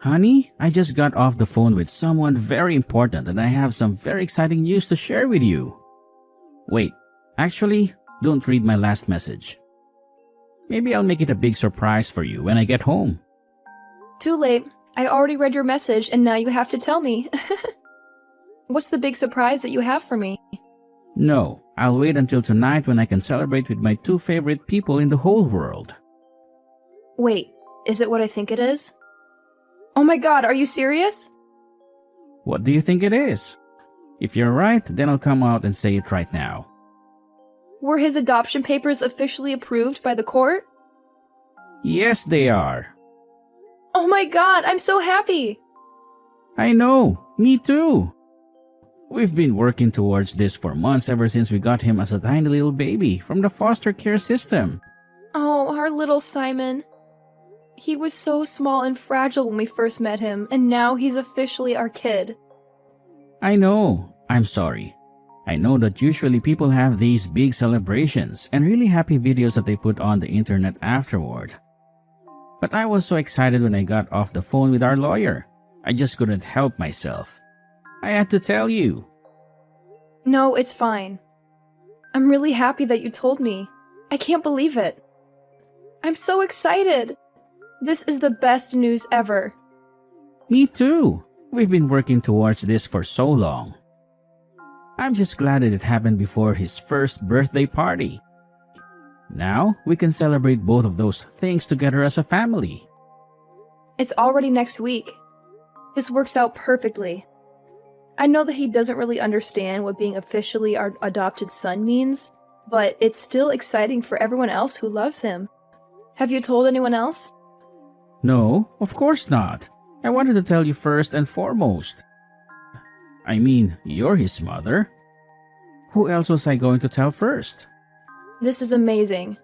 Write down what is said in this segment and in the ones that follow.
Honey, I just got off the phone with someone very important and I have some very exciting news to share with you. Wait, actually, don't read my last message. Maybe I'll make it a big surprise for you when I get home. Too late. I already read your message and now you have to tell me. What's the big surprise that you have for me? No, I'll wait until tonight when I can celebrate with my two favorite people in the whole world. Wait, is it what I think it is? Oh my god, are you serious? What do you think it is? If you're right, then I'll come out and say it right now. Were his adoption papers officially approved by the court? Yes, they are. Oh my god, I'm so happy! I know, me too. We've been working towards this for months ever since we got him as a tiny little baby from the foster care system. Oh, our little Simon. He was so small and fragile when we first met him, and now he's officially our kid. I know, I'm sorry. I know that usually people have these big celebrations and really happy videos that they put on the internet afterward. But I was so excited when I got off the phone with our lawyer. I just couldn't help myself. I had to tell you. No, it's fine. I'm really happy that you told me. I can't believe it. I'm so excited. This is the best news ever. Me too. We've been working towards this for so long. I'm just glad that it happened before his first birthday party. Now, we can celebrate both of those things together as a family. It's already next week. This works out perfectly. I know that he doesn't really understand what being officially our adopted son means, but it's still exciting for everyone else who loves him. Have you told anyone else? No, of course not. I wanted to tell you first and foremost. I mean, you're his mother. Who else was I going to tell first? This is amazing.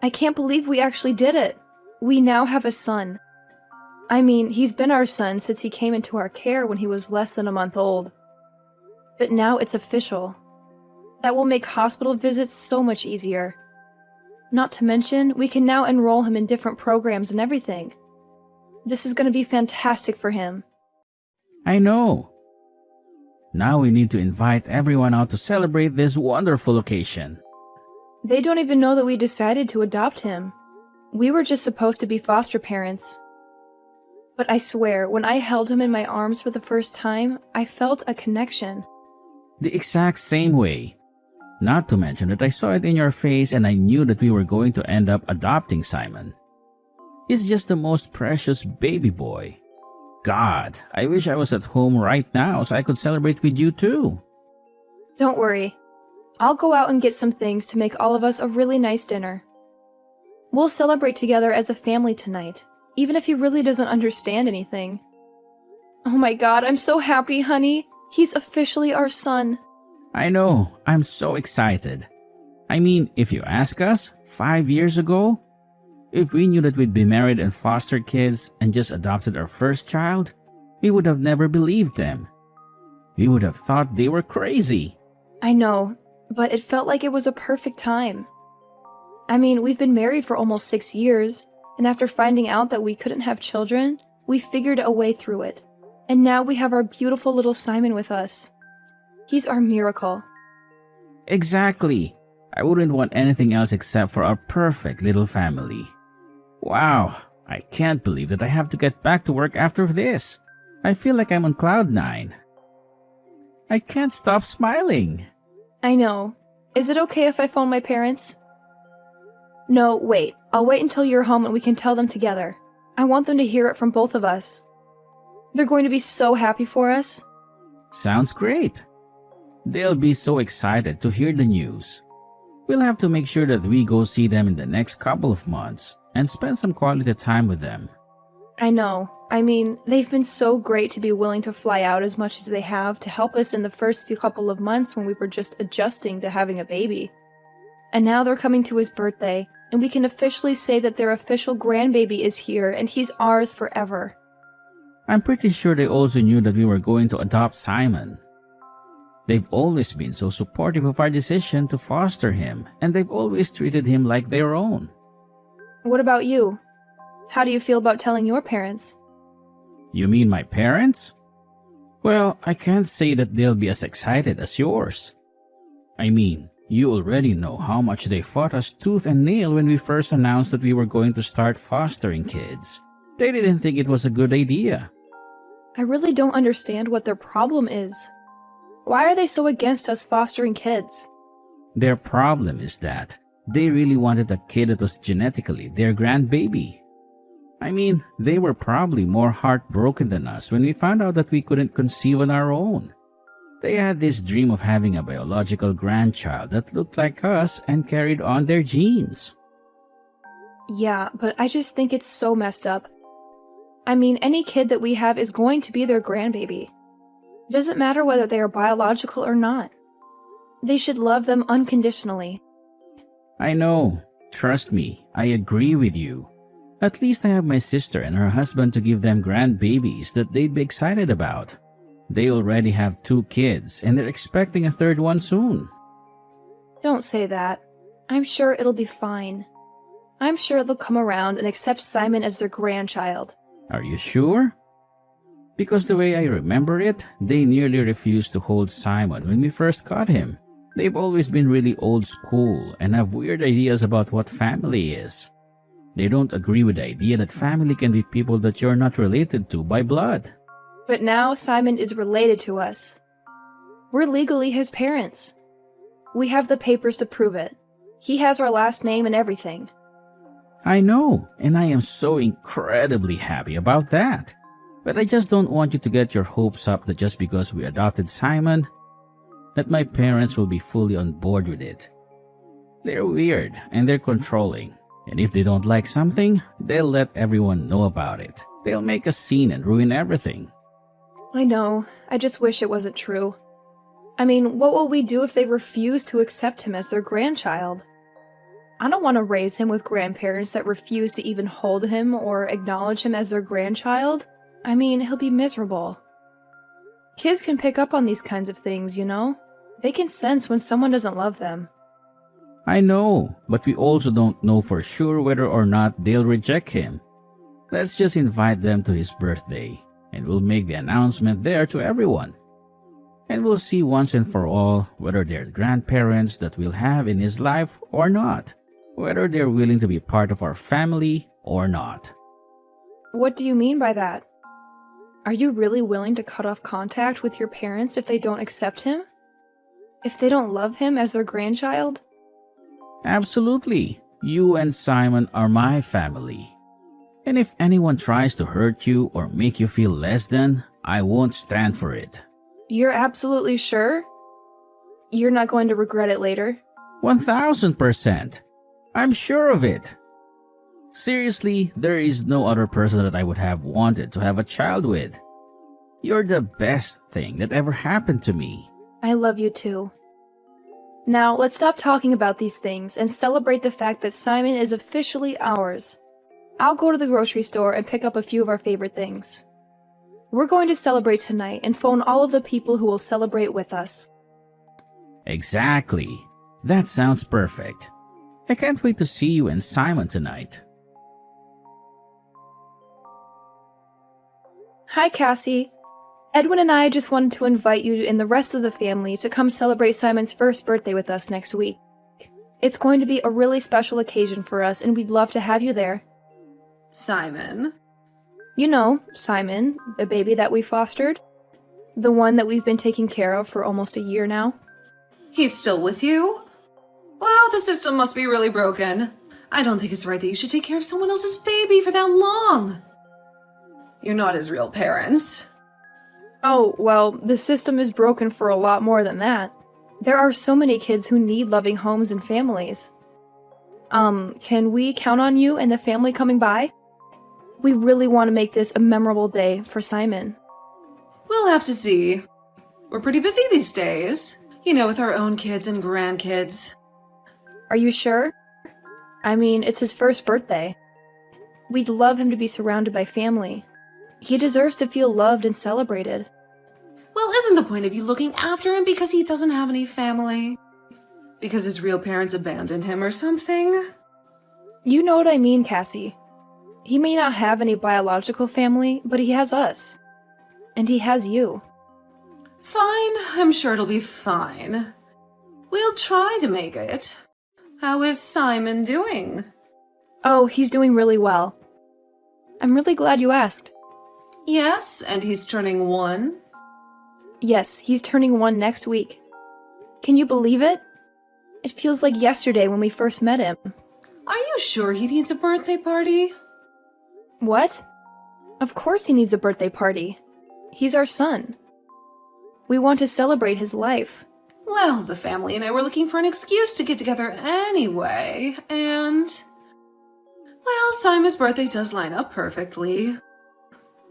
I can't believe we actually did it. We now have a son. I mean, he's been our son since he came into our care when he was less than a month old. But now it's official. That will make hospital visits so much easier. Not to mention, we can now enroll him in different programs and everything. This is going to be fantastic for him. I know. Now we need to invite everyone out to celebrate this wonderful occasion. They don't even know that we decided to adopt him. We were just supposed to be foster parents. But I swear, when I held him in my arms for the first time, I felt a connection. The exact same way. Not to mention that I saw it in your face and I knew that we were going to end up adopting Simon. He's just the most precious baby boy. God, I wish I was at home right now so I could celebrate with you too. Don't worry. I'll go out and get some things to make all of us a really nice dinner. We'll celebrate together as a family tonight, even if he really doesn't understand anything. Oh my god, I'm so happy, honey. He's officially our son. I know, I'm so excited. I mean, if you ask us, 5 years ago, if we knew that we'd be married and foster kids and just adopted our first child, we would have never believed them. We would have thought they were crazy. I know, but it felt like it was a perfect time. I mean, we've been married for almost 6 years, and after finding out that we couldn't have children, we figured a way through it. And now we have our beautiful little Simon with us. He's our miracle. Exactly. I wouldn't want anything else except for our perfect little family. Wow, I can't believe that I have to get back to work after this. I feel like I'm on cloud 9. I can't stop smiling. I know. Is it okay if I phone my parents? No, wait. I'll wait until you're home and we can tell them together. I want them to hear it from both of us. They're going to be so happy for us. Sounds great. They'll be so excited to hear the news. We'll have to make sure that we go see them in the next couple of months and spend some quality time with them. I know. I mean, they've been so great to be willing to fly out as much as they have to help us in the first few couple of months when we were just adjusting to having a baby. And now they're coming to his birthday, and we can officially say that their official grandbaby is here and he's ours forever. I'm pretty sure they also knew that we were going to adopt Simon. They've always been so supportive of our decision to foster him, and they've always treated him like their own. What about you? How do you feel about telling your parents? You mean my parents? Well, I can't say that they'll be as excited as yours. I mean, you already know how much they fought us tooth and nail when we first announced that we were going to start fostering kids. They didn't think it was a good idea. I really don't understand what their problem is. Why are they so against us fostering kids? Their problem is that they really wanted a kid that was genetically their grandbaby. I mean, they were probably more heartbroken than us when we found out that we couldn't conceive on our own. They had this dream of having a biological grandchild that looked like us and carried on their genes. Yeah, but I just think it's so messed up. I mean, any kid that we have is going to be their grandbaby. It doesn't matter whether they are biological or not. They should love them unconditionally. I know. Trust me, I agree with you. At least I have my sister and her husband to give them grandbabies that they'd be excited about. They already have 2 kids and they're expecting a 3rd one soon. Don't say that. I'm sure it'll be fine. I'm sure they'll come around and accept Simon as their grandchild. Are you sure? Because the way I remember it, they nearly refused to hold Simon when we first caught him. They've always been really old school and have weird ideas about what family is. They don't agree with the idea that family can be people that you're not related to by blood. But now Simon is related to us. We're legally his parents. We have the papers to prove it. He has our last name and everything. I know, and I am so incredibly happy about that. But I just don't want you to get your hopes up that just because we adopted Simon, that my parents will be fully on board with it. They're weird and they're controlling. And if they don't like something, they'll let everyone know about it. They'll make a scene and ruin everything. I know. I just wish it wasn't true. I mean, what will we do if they refuse to accept him as their grandchild? I don't want to raise him with grandparents that refuse to even hold him or acknowledge him as their grandchild. I mean, he'll be miserable. Kids can pick up on these kinds of things, you know? They can sense when someone doesn't love them. I know, but we also don't know for sure whether or not they'll reject him. Let's just invite them to his birthday, and we'll make the announcement there to everyone. And we'll see once and for all whether they're grandparents that we'll have in his life or not, whether they're willing to be part of our family or not. What do you mean by that? Are you really willing to cut off contact with your parents if they don't accept him? If they don't love him as their grandchild? Absolutely. You and Simon are my family. And if anyone tries to hurt you or make you feel less than, I won't stand for it. You're absolutely sure? You're not going to regret it later? 1000%. I'm sure of it. Seriously, there is no other person that I would have wanted to have a child with. You're the best thing that ever happened to me. I love you too. Now, let's stop talking about these things and celebrate the fact that Simon is officially ours. I'll go to the grocery store and pick up a few of our favorite things. We're going to celebrate tonight and phone all of the people who will celebrate with us. Exactly. That sounds perfect. I can't wait to see you and Simon tonight. Hi, Cassie. Edwin and I just wanted to invite you and the rest of the family to come celebrate Simon's first birthday with us next week. It's going to be a really special occasion for us, and we'd love to have you there. Simon? You know, Simon, the baby that we fostered. The one that we've been taking care of for almost a year now. He's still with you? Wow, the system must be really broken. I don't think it's right that you should take care of someone else's baby for that long. You're not his real parents. Oh, well, the system is broken for a lot more than that. There are so many kids who need loving homes and families. Can we count on you and the family coming by? We really want to make this a memorable day for Simon. We'll have to see. We're pretty busy these days. You know, with our own kids and grandkids. Are you sure? I mean, it's his first birthday. We'd love him to be surrounded by family. He deserves to feel loved and celebrated. Well, isn't the point of you looking after him because he doesn't have any family? Because his real parents abandoned him or something? You know what I mean, Cassie. He may not have any biological family, but he has us. And he has you. Fine, I'm sure it'll be fine. We'll try to make it. How is Simon doing? Oh, he's doing really well. I'm really glad you asked. Yes, and he's turning 1. Yes, he's turning 1 next week. Can you believe it? It feels like yesterday when we first met him. Are you sure he needs a birthday party? What? Of course he needs a birthday party. He's our son. We want to celebrate his life. Well, the family and I were looking for an excuse to get together anyway, and... Well, Simon's birthday does line up perfectly.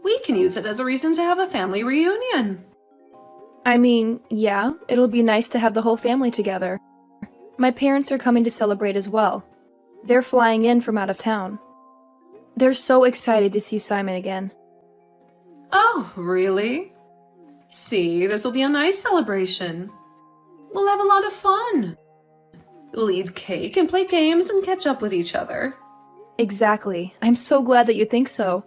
We can use it as a reason to have a family reunion. I mean, yeah, it'll be nice to have the whole family together. My parents are coming to celebrate as well. They're flying in from out of town. They're so excited to see Simon again. Oh, really? See, this will be a nice celebration. We'll have a lot of fun. We'll eat cake and play games and catch up with each other. Exactly. I'm so glad that you think so.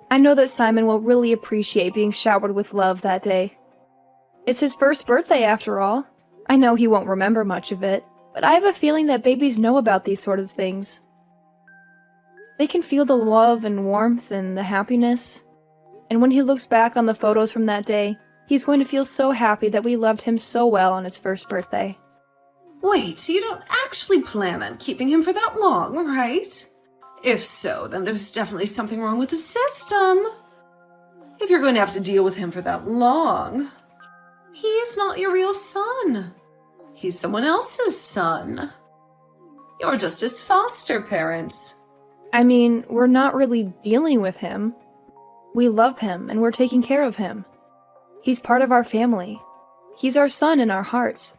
I know that Simon will really appreciate being showered with love that day. It's his first birthday after all. I know he won't remember much of it, but I have a feeling that babies know about these sort of things. They can feel the love and warmth and the happiness. And when he looks back on the photos from that day, he's going to feel so happy that we loved him so well on his first birthday. Wait, you don't actually plan on keeping him for that long, right? If so, then there's definitely something wrong with the system. If you're going to have to deal with him for that long, he is not your real son. He's someone else's son. You're just his foster parents. I mean, we're not really dealing with him. We love him and we're taking care of him. He's part of our family. He's our son in our hearts.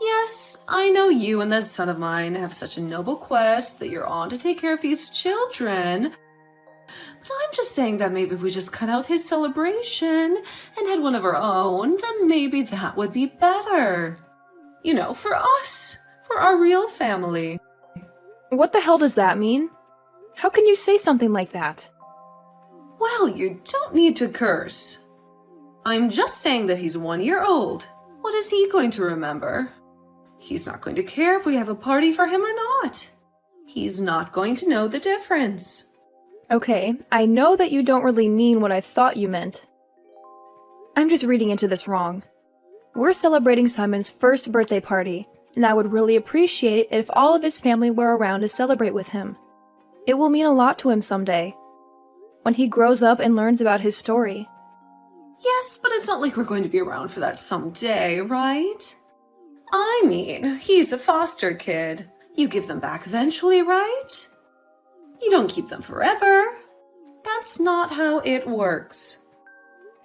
Yes, I know you and that son of mine have such a noble quest that you're on to take care of these children. But I'm just saying that maybe if we just cut out his celebration and had one of our own, then maybe that would be better. You know, for us, for our real family. What the hell does that mean? How can you say something like that? Well, you don't need to curse. I'm just saying that he's 1 year old. What is he going to remember? He's not going to care if we have a party for him or not. He's not going to know the difference. Okay, I know that you don't really mean what I thought you meant. I'm just reading into this wrong. We're celebrating Simon's first birthday party, and I would really appreciate it if all of his family were around to celebrate with him. It will mean a lot to him someday, when he grows up and learns about his story. Yes, but it's not like we're going to be around for that someday, right? I mean, he's a foster kid. You give them back eventually, right? You don't keep them forever. That's not how it works.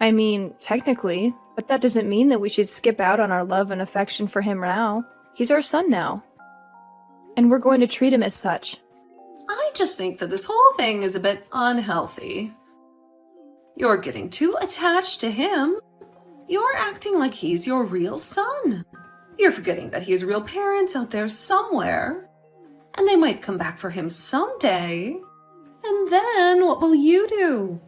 I mean, technically, but that doesn't mean that we should skip out on our love and affection for him now. He's our son now. And we're going to treat him as such. I just think that this whole thing is a bit unhealthy. You're getting too attached to him. You're acting like he's your real son. You're forgetting that he has real parents out there somewhere. And they might come back for him someday. And then what will you do?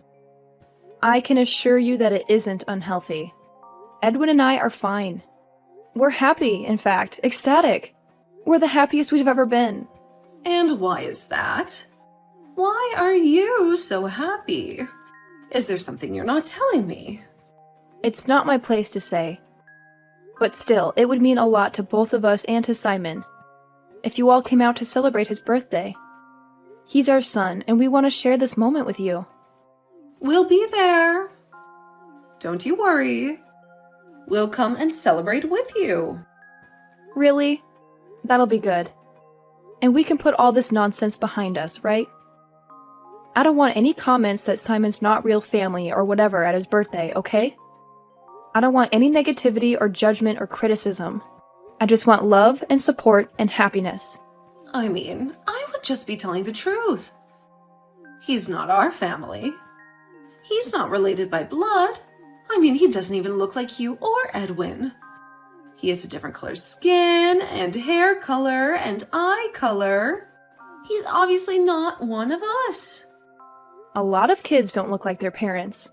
I can assure you that it isn't unhealthy. Edwin and I are fine. We're happy, in fact, ecstatic. We're the happiest we've ever been. And why is that? Why are you so happy? Is there something you're not telling me? It's not my place to say. But still, it would mean a lot to both of us and to Simon if you all came out to celebrate his birthday. He's our son, and we want to share this moment with you. We'll be there. Don't you worry. We'll come and celebrate with you. Really? That'll be good. And we can put all this nonsense behind us, right? I don't want any comments that Simon's not real family or whatever at his birthday, okay? I don't want any negativity or judgment or criticism. I just want love and support and happiness. I mean, I would just be telling the truth. He's not our family. He's not related by blood. I mean, he doesn't even look like you or Edwin. He has a different color skin and hair color and eye color. He's obviously not one of us. A lot of kids don't look like their parents.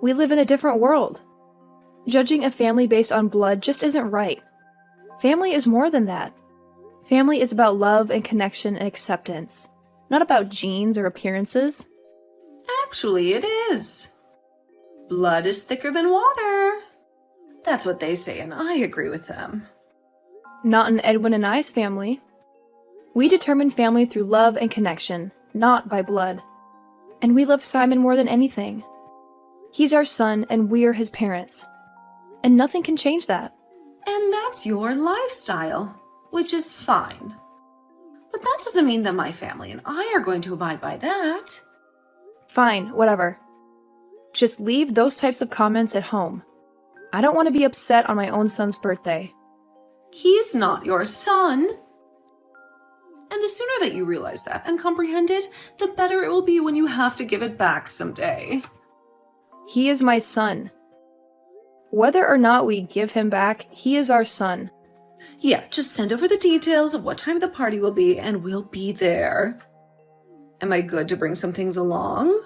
We live in a different world. Judging a family based on blood just isn't right. Family is more than that. Family is about love and connection and acceptance, not about genes or appearances. Actually, it is. Blood is thicker than water. That's what they say, and I agree with them. Not in Edwin and I's family. We determine family through love and connection, not by blood. And we love Simon more than anything. He's our son, and we're his parents. And nothing can change that. And that's your lifestyle, which is fine. But that doesn't mean that my family and I are going to abide by that. Fine, whatever. Just leave those types of comments at home. I don't want to be upset on my own son's birthday. He's not your son. And the sooner that you realize that and comprehend it, the better it will be when you have to give it back someday. He is my son. Whether or not we give him back, he is our son. Yeah, just send over the details of what time the party will be and we'll be there. Am I good to bring some things along?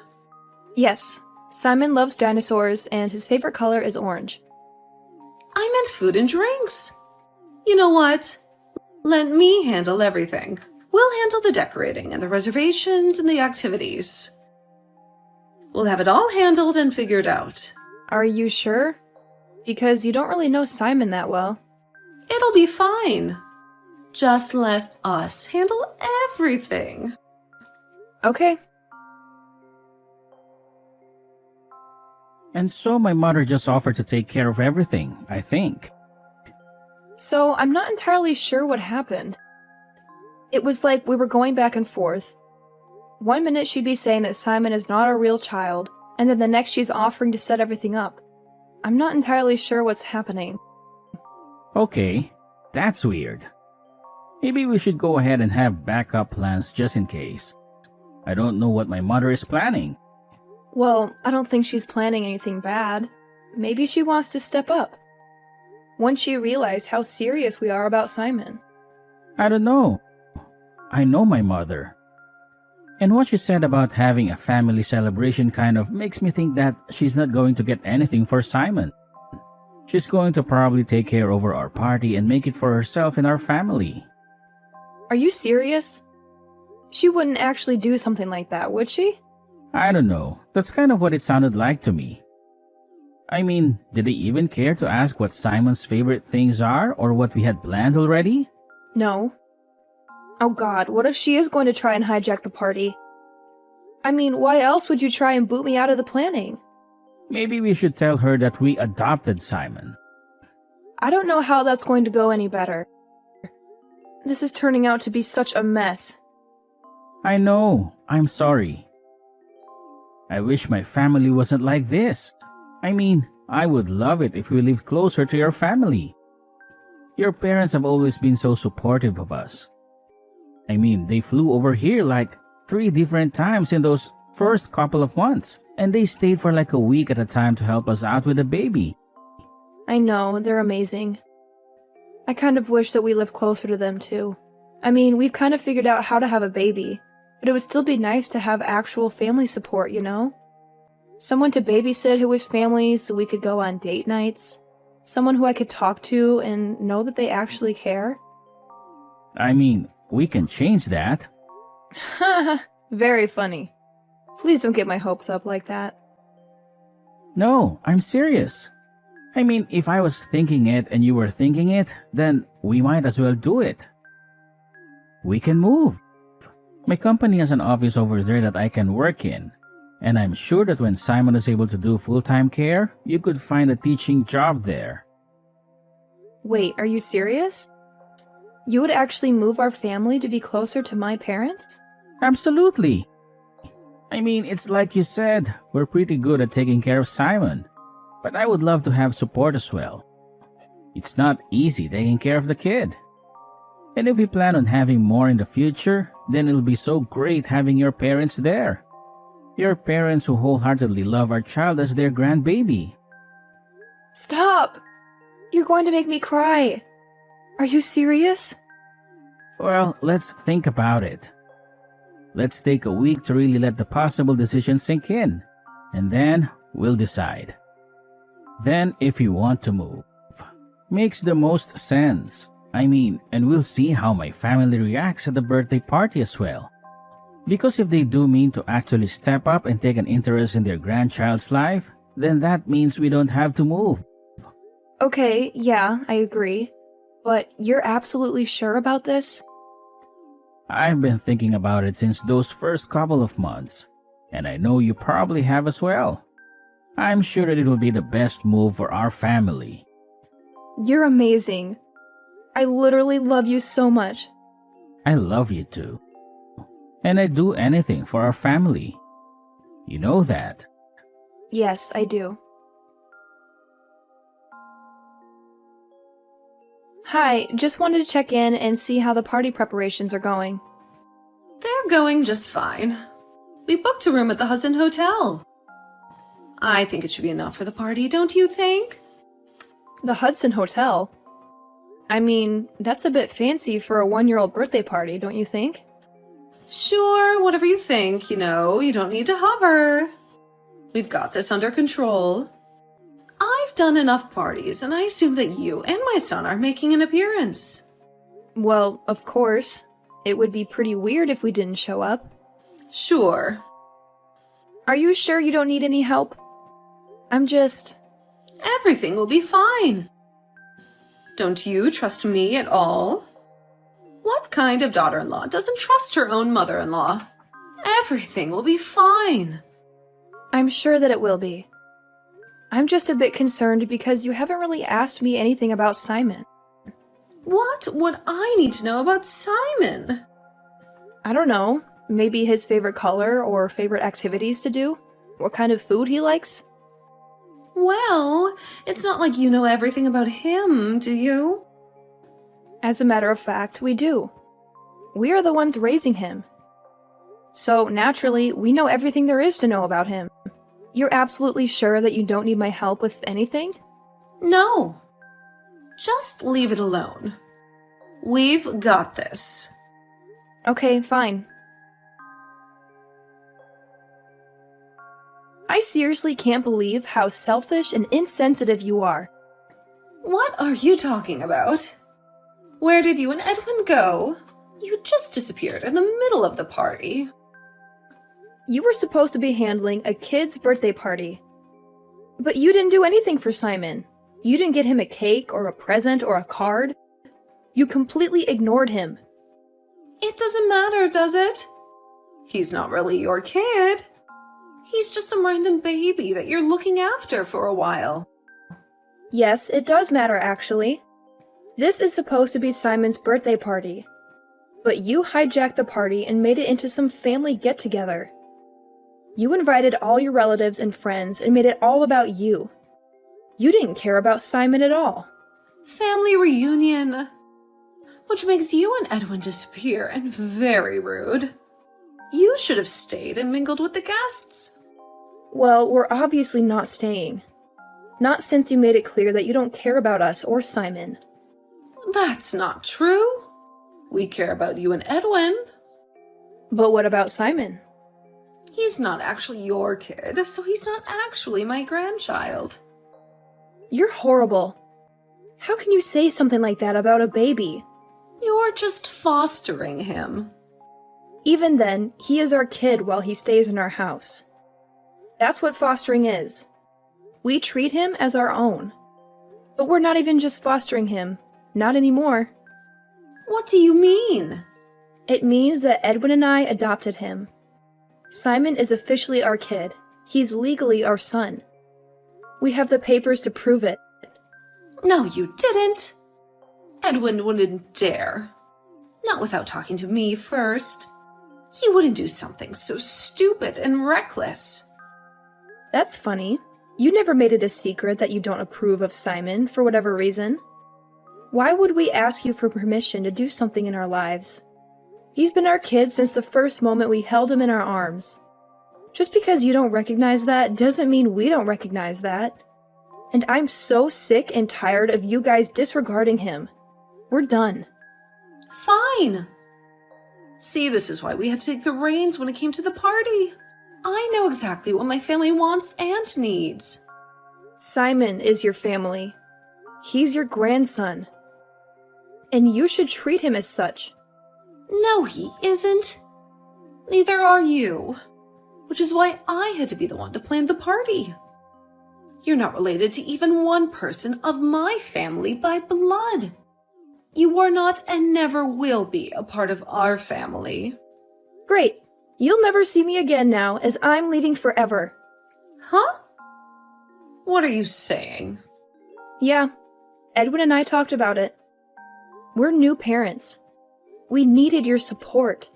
Yes, Simon loves dinosaurs and his favorite color is orange. I meant food and drinks. You know what? Let me handle everything. We'll handle the decorating and the reservations and the activities. We'll have it all handled and figured out. Are you sure? Because you don't really know Simon that well. It'll be fine. Just let us handle everything. Okay. And so my mother just offered to take care of everything, I think. So I'm not entirely sure what happened. It was like we were going back and forth. One minute she'd be saying that Simon is not our real child, and then the next she's offering to set everything up. I'm not entirely sure what's happening. Okay, that's weird. Maybe we should go ahead and have backup plans just in case. I don't know what my mother is planning. Well, I don't think she's planning anything bad. Maybe she wants to step up. Once she realized how serious we are about Simon. I don't know. I know my mother. And what she said about having a family celebration kind of makes me think that she's not going to get anything for Simon. She's going to probably take care over our party and make it for herself and our family. Are you serious? She wouldn't actually do something like that, would she? I don't know. That's kind of what it sounded like to me. I mean, did they even care to ask what Simon's favorite things are or what we had planned already? No. Oh god, what if she is going to try and hijack the party? I mean, why else would you try and boot me out of the planning? Maybe we should tell her that we adopted Simon. I don't know how that's going to go any better. This is turning out to be such a mess. I know. I'm sorry. I wish my family wasn't like this. I mean, I would love it if we lived closer to your family. Your parents have always been so supportive of us. I mean, they flew over here like 3 different times in those first couple of months, and they stayed for like a week at a time to help us out with the baby. I know, they're amazing. I kind of wish that we lived closer to them too. I mean, we've kind of figured out how to have a baby, but it would still be nice to have actual family support, you know? Someone to babysit who was family so we could go on date nights. Someone who I could talk to and know that they actually care. I mean, we can change that. Haha, very funny. Please don't get my hopes up like that. No, I'm serious. I mean, if I was thinking it and you were thinking it, then we might as well do it. We can move. My company has an office over there that I can work in. And I'm sure that when Simon is able to do full-time care, you could find a teaching job there. Wait, are you serious? You would actually move our family to be closer to my parents? Absolutely. I mean, it's like you said, we're pretty good at taking care of Simon. But I would love to have support as well. It's not easy taking care of the kid. And if we plan on having more in the future, then it'll be so great having your parents there. Your parents who wholeheartedly love our child as their grandbaby. Stop! You're going to make me cry. Are you serious? Well, let's think about it. Let's take a week to really let the possible decision sink in, and then we'll decide. Then, if you want to move, makes the most sense. And we'll see how my family reacts at the birthday party as well. Because if they do mean to actually step up and take an interest in their grandchild's life, then that means we don't have to move. Okay, yeah, I agree. But you're absolutely sure about this? I've been thinking about it since those first couple of months, and I know you probably have as well. I'm sure that it'll be the best move for our family. You're amazing. I literally love you so much. I love you too. And I'd do anything for our family. You know that. Yes, I do. Hi, just wanted to check in and see how the party preparations are going. They're going just fine. We booked a room at the Hudson Hotel. I think it should be enough for the party, don't you think? The Hudson Hotel? That's a bit fancy for a 1-year-old birthday party, don't you think? Sure, whatever you think, you don't need to hover. We've got this under control. I've done enough parties, and I assume that you and my son are making an appearance. Well, of course. It would be pretty weird if we didn't show up. Sure. Are you sure you don't need any help? Everything will be fine. Don't you trust me at all? What kind of daughter-in-law doesn't trust her own mother-in-law? Everything will be fine. I'm sure that it will be. I'm just a bit concerned because you haven't really asked me anything about Simon. What would I need to know about Simon? I don't know. Maybe his favorite color or favorite activities to do? What kind of food he likes? Well, it's not like you know everything about him, do you? As a matter of fact, we do. We are the ones raising him. So, naturally, we know everything there is to know about him. You're absolutely sure that you don't need my help with anything? No. Just leave it alone. We've got this. Okay, fine. I seriously can't believe how selfish and insensitive you are. What are you talking about? Where did you and Edwin go? You just disappeared in the middle of the party. You were supposed to be handling a kid's birthday party. But you didn't do anything for Simon. You didn't get him a cake or a present or a card. You completely ignored him. It doesn't matter, does it? He's not really your kid. He's just some random baby that you're looking after for a while. Yes, it does matter, actually. This is supposed to be Simon's birthday party. But you hijacked the party and made it into some family get-together. You invited all your relatives and friends and made it all about you. You didn't care about Simon at all. Family reunion. Which makes you and Edwin disappear and very rude. You should have stayed and mingled with the guests. Well, we're obviously not staying. Not since you made it clear that you don't care about us or Simon. That's not true. We care about you and Edwin. But what about Simon? He's not actually your kid, so he's not actually my grandchild. You're horrible. How can you say something like that about a baby? You're just fostering him. Even then, he is our kid while he stays in our house. That's what fostering is. We treat him as our own. But we're not even just fostering him. Not anymore. What do you mean? It means that Edwin and I adopted him. Simon is officially our kid. He's legally our son. We have the papers to prove it. No, you didn't. Edwin wouldn't dare. Not without talking to me first. He wouldn't do something so stupid and reckless. That's funny. You never made it a secret that you don't approve of Simon for whatever reason. Why would we ask you for permission to do something in our lives? He's been our kid since the first moment we held him in our arms. Just because you don't recognize that doesn't mean we don't recognize that. And I'm so sick and tired of you guys disregarding him. We're done. Fine. See, this is why we had to take the reins when it came to the party. I know exactly what my family wants and needs. Simon is your family. He's your grandson. And you should treat him as such. No, he isn't. Neither are you. Which is why I had to be the one to plan the party. You're not related to even one person of my family by blood. You are not and never will be a part of our family. Great. You'll never see me again now, as I'm leaving forever. Huh? What are you saying? Yeah, Edwin and I talked about it. We're new parents. We needed your support,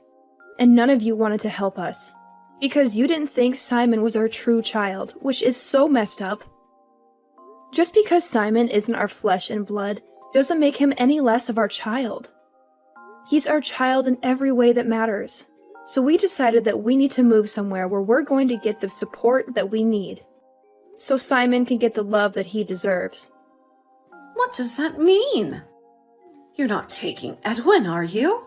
and none of you wanted to help us. Because you didn't think Simon was our true child, which is so messed up. Just because Simon isn't our flesh and blood doesn't make him any less of our child. He's our child in every way that matters. So we decided that we need to move somewhere where we're going to get the support that we need. So Simon can get the love that he deserves. What does that mean? You're not taking Edwin, are you?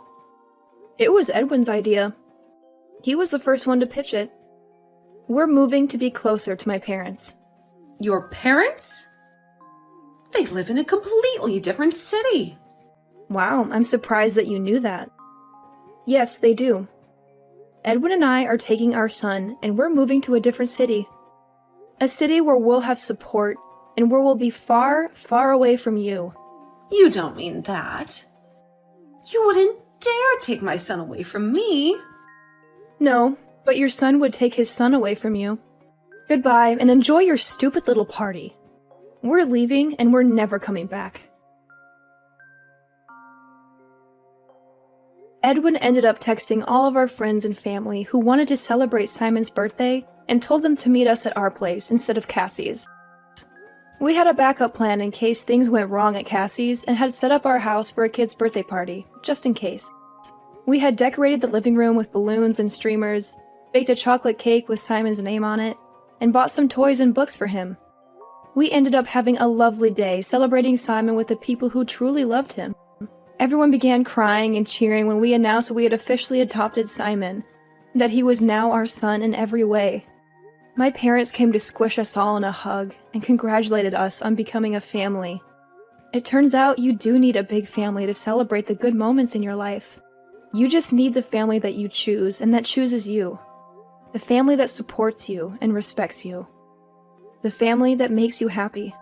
It was Edwin's idea. He was the first one to pitch it. We're moving to be closer to my parents. Your parents? They live in a completely different city. Wow, I'm surprised that you knew that. Yes, they do. Edwin and I are taking our son, and we're moving to a different city. A city where we'll have support, and where we'll be far, far away from you. You don't mean that. You wouldn't dare take my son away from me. No, but your son would take his son away from you. Goodbye, and enjoy your stupid little party. We're leaving, and we're never coming back. Edwin ended up texting all of our friends and family who wanted to celebrate Simon's birthday and told them to meet us at our place instead of Cassie's. We had a backup plan in case things went wrong at Cassie's and had set up our house for a kid's birthday party, just in case. We had decorated the living room with balloons and streamers, baked a chocolate cake with Simon's name on it, and bought some toys and books for him. We ended up having a lovely day celebrating Simon with the people who truly loved him. Everyone began crying and cheering when we announced we had officially adopted Simon, and that he was now our son in every way. My parents came to squish us all in a hug and congratulated us on becoming a family. It turns out you do need a big family to celebrate the good moments in your life. You just need the family that you choose and that chooses you. The family that supports you and respects you. The family that makes you happy.